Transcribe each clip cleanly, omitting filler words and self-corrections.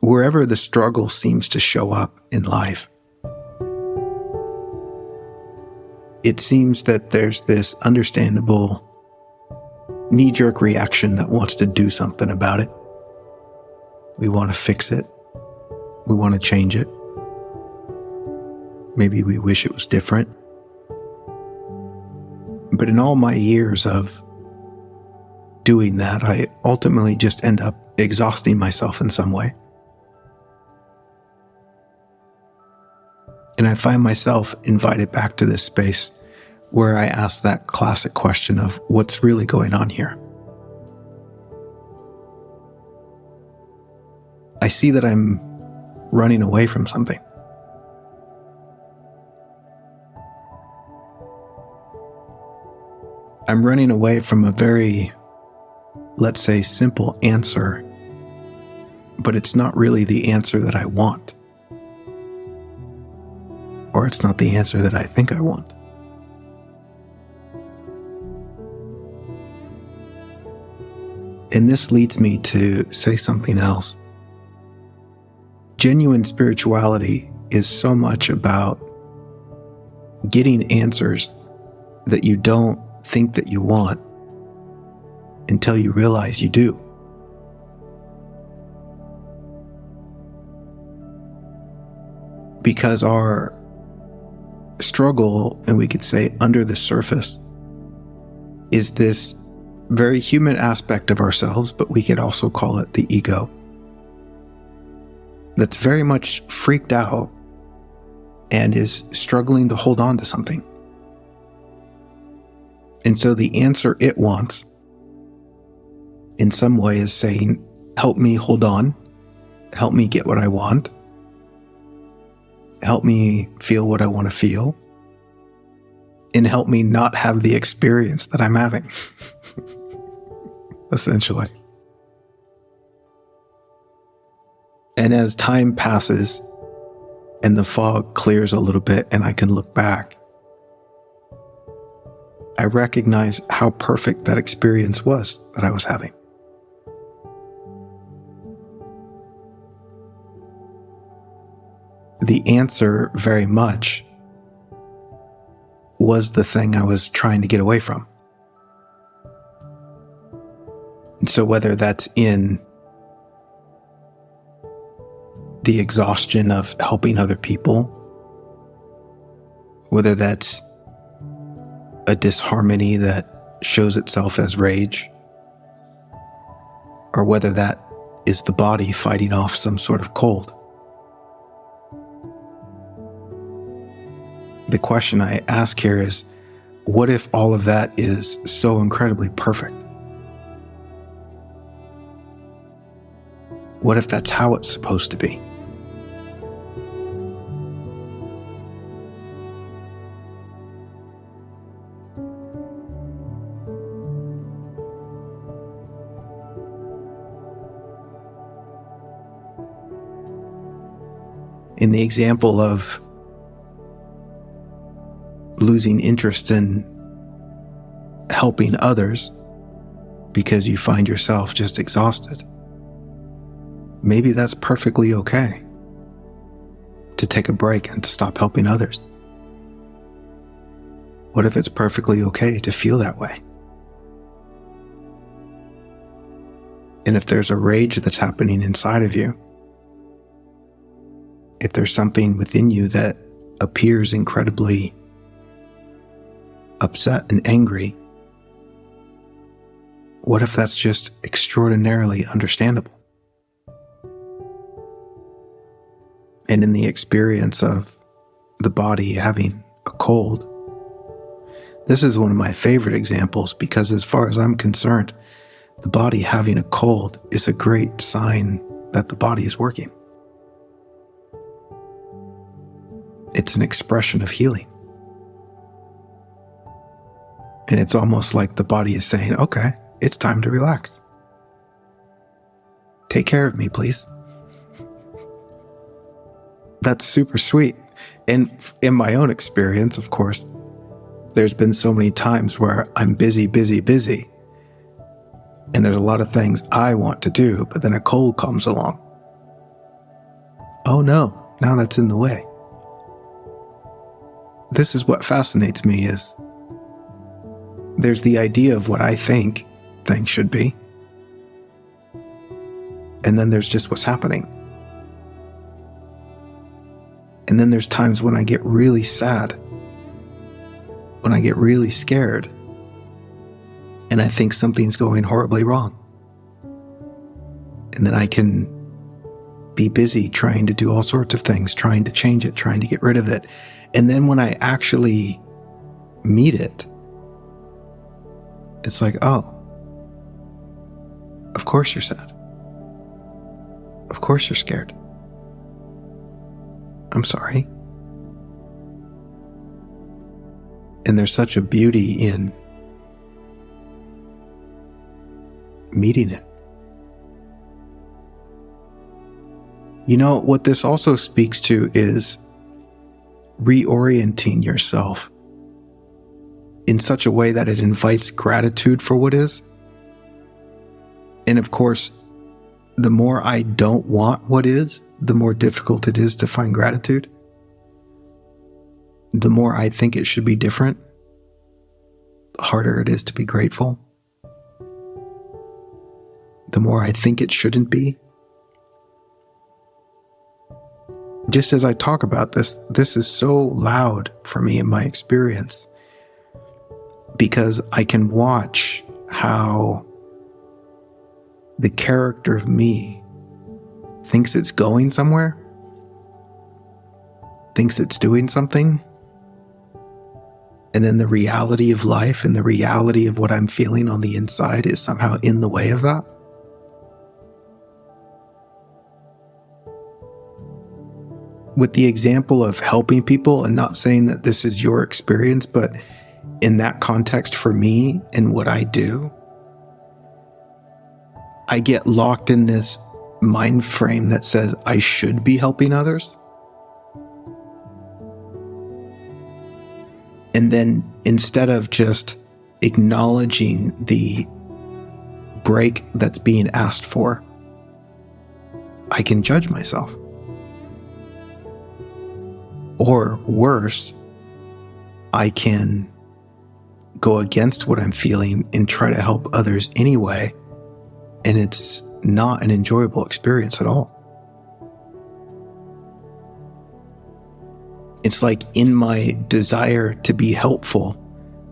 wherever the struggle seems to show up in life, it seems that there's this understandable knee-jerk reaction that wants to do something about it. We want to fix it. We want to change it. Maybe we wish it was different. But in all my years of doing that, I ultimately just end up exhausting myself in some way. And I find myself invited back to this space where I ask that classic question of what's really going on here. I see that I'm running away from something. I'm running away from a very, let's say, simple answer, but it's not really the answer that I want. Or it's not the answer that I think I want. And this leads me to say something else. Genuine spirituality is so much about getting answers that you don't think that you want until you realize you do. Because our struggle, and we could say under the surface, is this very human aspect of ourselves, but we could also call it the ego, that's very much freaked out and is struggling to hold on to something. And so the answer it wants, in some way, is saying, help me hold on, help me get what I want, help me feel what I want to feel, and help me not have the experience that I'm having, essentially. And as time passes and the fog clears a little bit and I can look back, I recognize how perfect that experience was that I was having. The answer very much was the thing I was trying to get away from. And so whether that's in the exhaustion of helping other people, whether that's a disharmony that shows itself as rage, or whether that is the body fighting off some sort of cold. The question I ask here is, what if all of that is so incredibly perfect? What if that's how it's supposed to be? In the example of losing interest in helping others because you find yourself just exhausted, maybe that's perfectly okay to take a break and to stop helping others. What if it's perfectly okay to feel that way? And if there's a rage that's happening inside of you, if there's something within you that appears incredibly upset and angry, what if that's just extraordinarily understandable? And in the experience of the body having a cold, this is one of my favorite examples because as far as I'm concerned, the body having a cold is a great sign that the body is working. It's an expression of healing. And it's almost like the body is saying, okay, it's time to relax. Take care of me, please. That's super sweet. And in my own experience, of course, there's been so many times where I'm busy. And there's a lot of things I want to do, but then a cold comes along. oh no, now that's in the way. This is what fascinates me is there's the idea of what I think things should be. And then there's just what's happening. And then there's times when I get really sad, when I get really scared, and I think something's going horribly wrong. And then I can be busy trying to do all sorts of things, trying to change it, trying to get rid of it. And then when I actually meet it, it's like, oh, of course you're sad. Of course you're scared. I'm sorry. And there's such a beauty in meeting it. You know, what this also speaks to is reorienting yourself in such a way that it invites gratitude for what is. And of course, the more I don't want what is, the more difficult it is to find gratitude. The more I think it should be different, the harder it is to be grateful. The more I think it shouldn't be. Just as I talk about this, this is so loud for me in my experience because I can watch how the character of me thinks it's going somewhere, thinks it's doing something, and then the reality of life and the reality of what I'm feeling on the inside is somehow in the way of that. With the example of helping people, and not saying that this is your experience, but in that context for me and what I do, I get locked in this mind frame that says I should be helping others. And then instead of just acknowledging the break that's being asked for, I can judge myself. Or worse, I can go against what I'm feeling and try to help others anyway. And it's not an enjoyable experience at all. It's like in my desire to be helpful,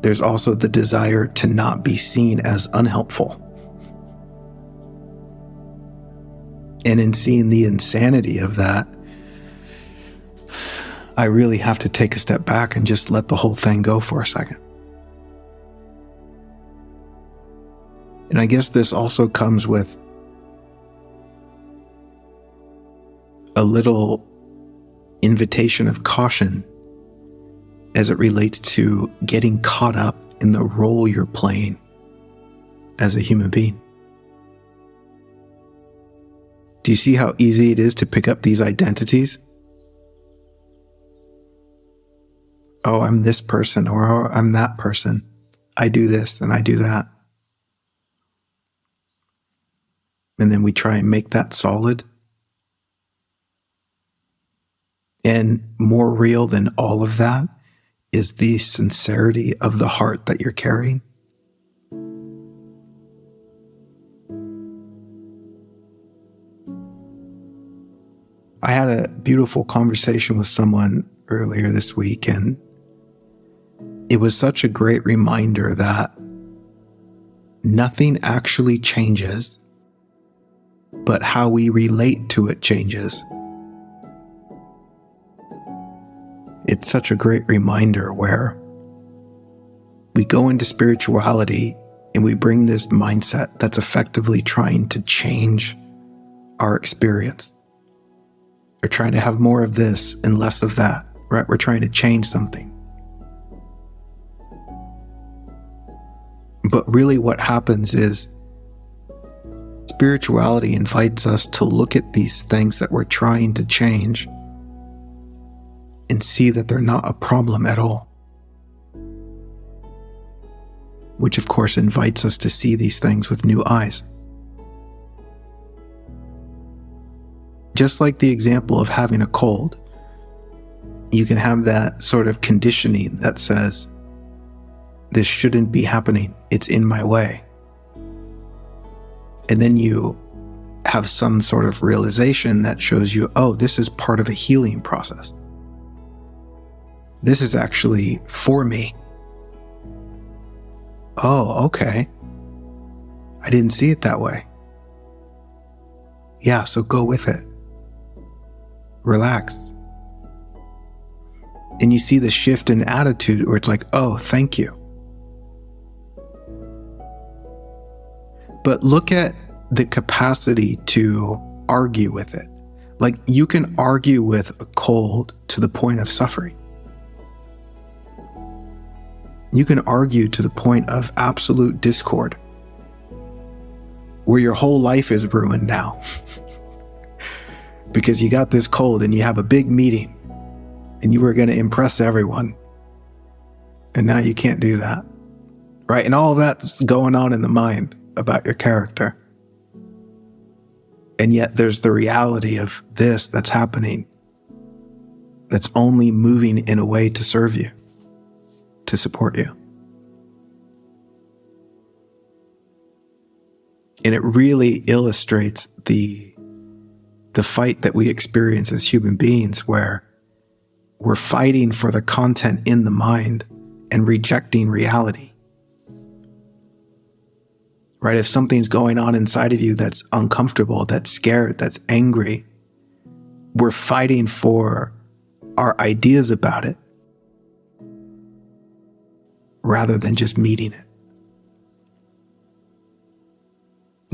there's also the desire to not be seen as unhelpful. And in seeing the insanity of that, I really have to take a step back and just let the whole thing go for a second. And I guess this also comes with a little invitation of caution as it relates to getting caught up in the role you're playing as a human being. Do you see how easy it is to pick up these identities? Oh, I'm this person, or oh, I'm that person. I do this and I do that. And then we try and make that solid. And more real than all of that is the sincerity of the heart that you're carrying. I had a beautiful conversation with someone earlier this week, and it was such a great reminder that nothing actually changes, but how we relate to it changes. It's such a great reminder where we go into spirituality and we bring this mindset that's effectively trying to change our experience. We're trying to have more of this and less of that, right? We're trying to change something. But really what happens is spirituality invites us to look at these things that we're trying to change and see that they're not a problem at all. Which of course invites us to see these things with new eyes. Just like the example of having a cold, you can have that sort of conditioning that says, this shouldn't be happening, it's in my way. And then you have some sort of realization that shows you, oh, this is part of a healing process. This is actually for me. Oh, okay. I didn't see it that way. Yeah, so go with it. Relax. And you see the shift in attitude where it's like, oh, thank you. But look at the capacity to argue with it. Like, you can argue with a cold to the point of suffering. You can argue to the point of absolute discord, where your whole life is ruined now because you got this cold and you have a big meeting and you were going to impress everyone, and now you can't do that, right? And all of that's going on in the mind about your character. And yet there's the reality of this that's happening, that's only moving in a way to serve you, to support you. And it really illustrates the fight that we experience as human beings, where we're fighting for the content in the mind and rejecting reality. Right? If something's going on inside of you that's uncomfortable, that's scared, that's angry, we're fighting for our ideas about it rather than just meeting it.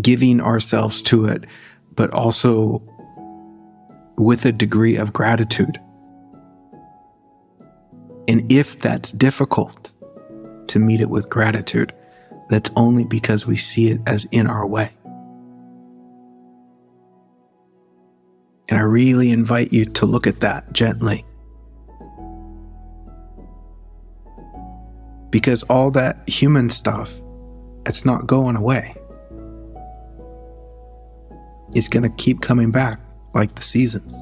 Giving ourselves to it, but also with a degree of gratitude. And if that's difficult to meet it with gratitude, that's only because we see it as in our way. And I really invite you to look at that gently. Because all that human stuff, it's not going away. It's going to keep coming back like the seasons.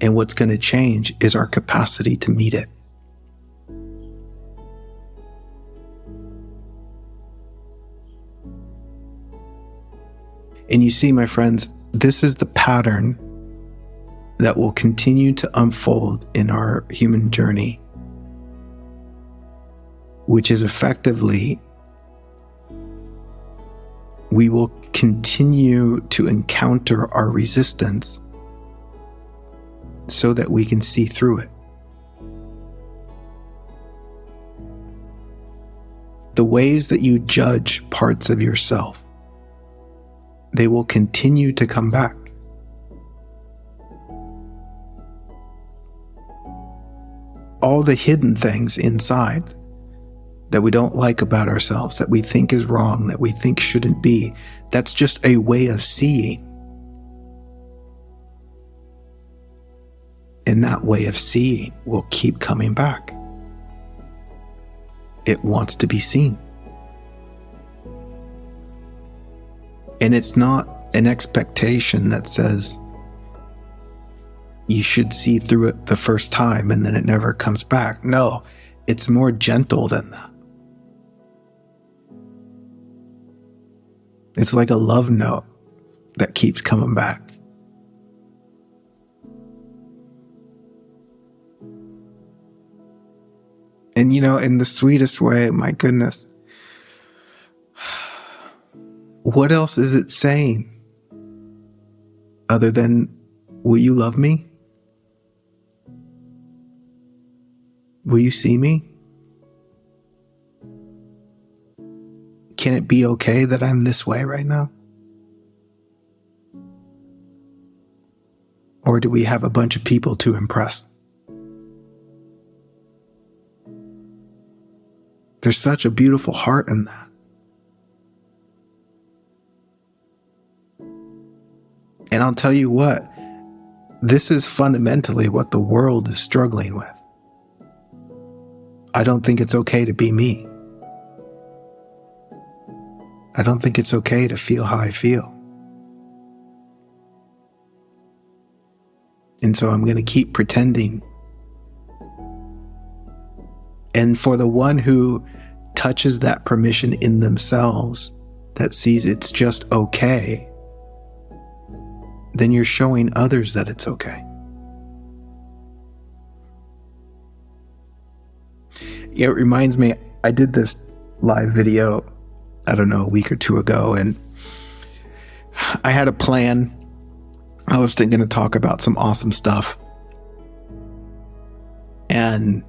And what's going to change is our capacity to meet it. And you see, my friends, this is the pattern that will continue to unfold in our human journey, which is effectively, we will continue to encounter our resistance so that we can see through it. The ways that you judge parts of yourself, they will continue to come back. All the hidden things inside that we don't like about ourselves, that we think is wrong, that we think shouldn't be, that's just a way of seeing. And that way of seeing will keep coming back. It wants to be seen. And it's not an expectation that says you should see through it the first time and then it never comes back. No, it's more gentle than that. It's like a love note that keeps coming back. And in the sweetest way, my goodness, what else is it saying other than, will you love me? Will you see me? Can it be okay that I'm this way right now? Or do we have a bunch of people to impress? There's such a beautiful heart in that. And I'll tell you what, this is fundamentally what the world is struggling with. I don't think it's okay to be me. I don't think it's okay to feel how I feel. And so I'm going to keep pretending. And for the one who touches that permission in themselves, that sees it's just okay, then you're showing others that it's okay. It reminds me, I did this live video, I don't know, a week or two ago, and I had a plan. I was going to talk about some awesome stuff. And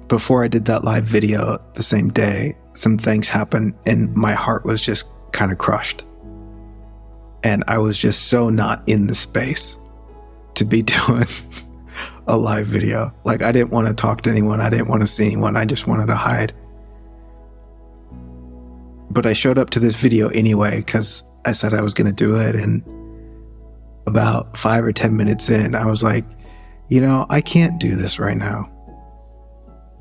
before I did that live video the same day, some things happened and my heart was just kind of crushed. And I was just so not in the space to be doing a live video. Like, I didn't want to talk to anyone. I didn't want to see anyone. I just wanted to hide. But I showed up to this video anyway because I said I was going to do it. And about 5 or 10 minutes in, I was like, I can't do this right now.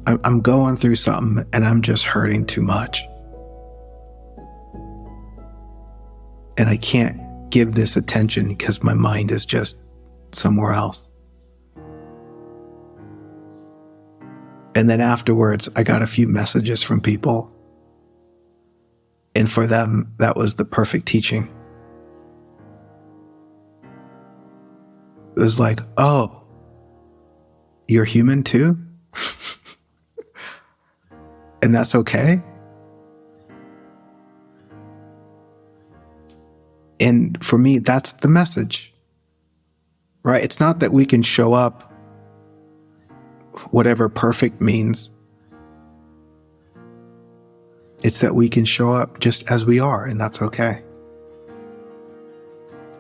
I'm going through something and I'm just hurting too much. And I can't give this attention because my mind is just somewhere else. And then afterwards, I got a few messages from people. And for them, that was the perfect teaching. It was like, oh, you're human too? And that's okay? And for me, that's the message, right? It's not that we can show up whatever perfect means. It's that we can show up just as we are, and that's okay.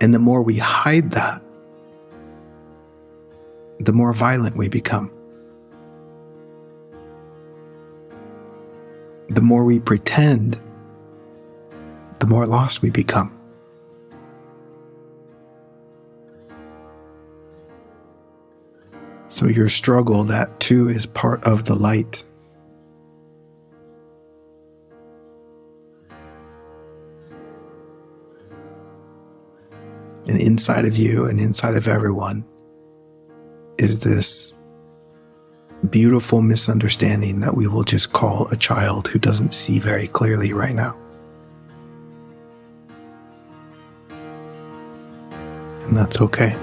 And the more we hide that, the more violent we become. The more we pretend, the more lost we become. So your struggle, that too is part of the light. And inside of you and inside of everyone is this beautiful misunderstanding that we will just call a child who doesn't see very clearly right now. And that's okay.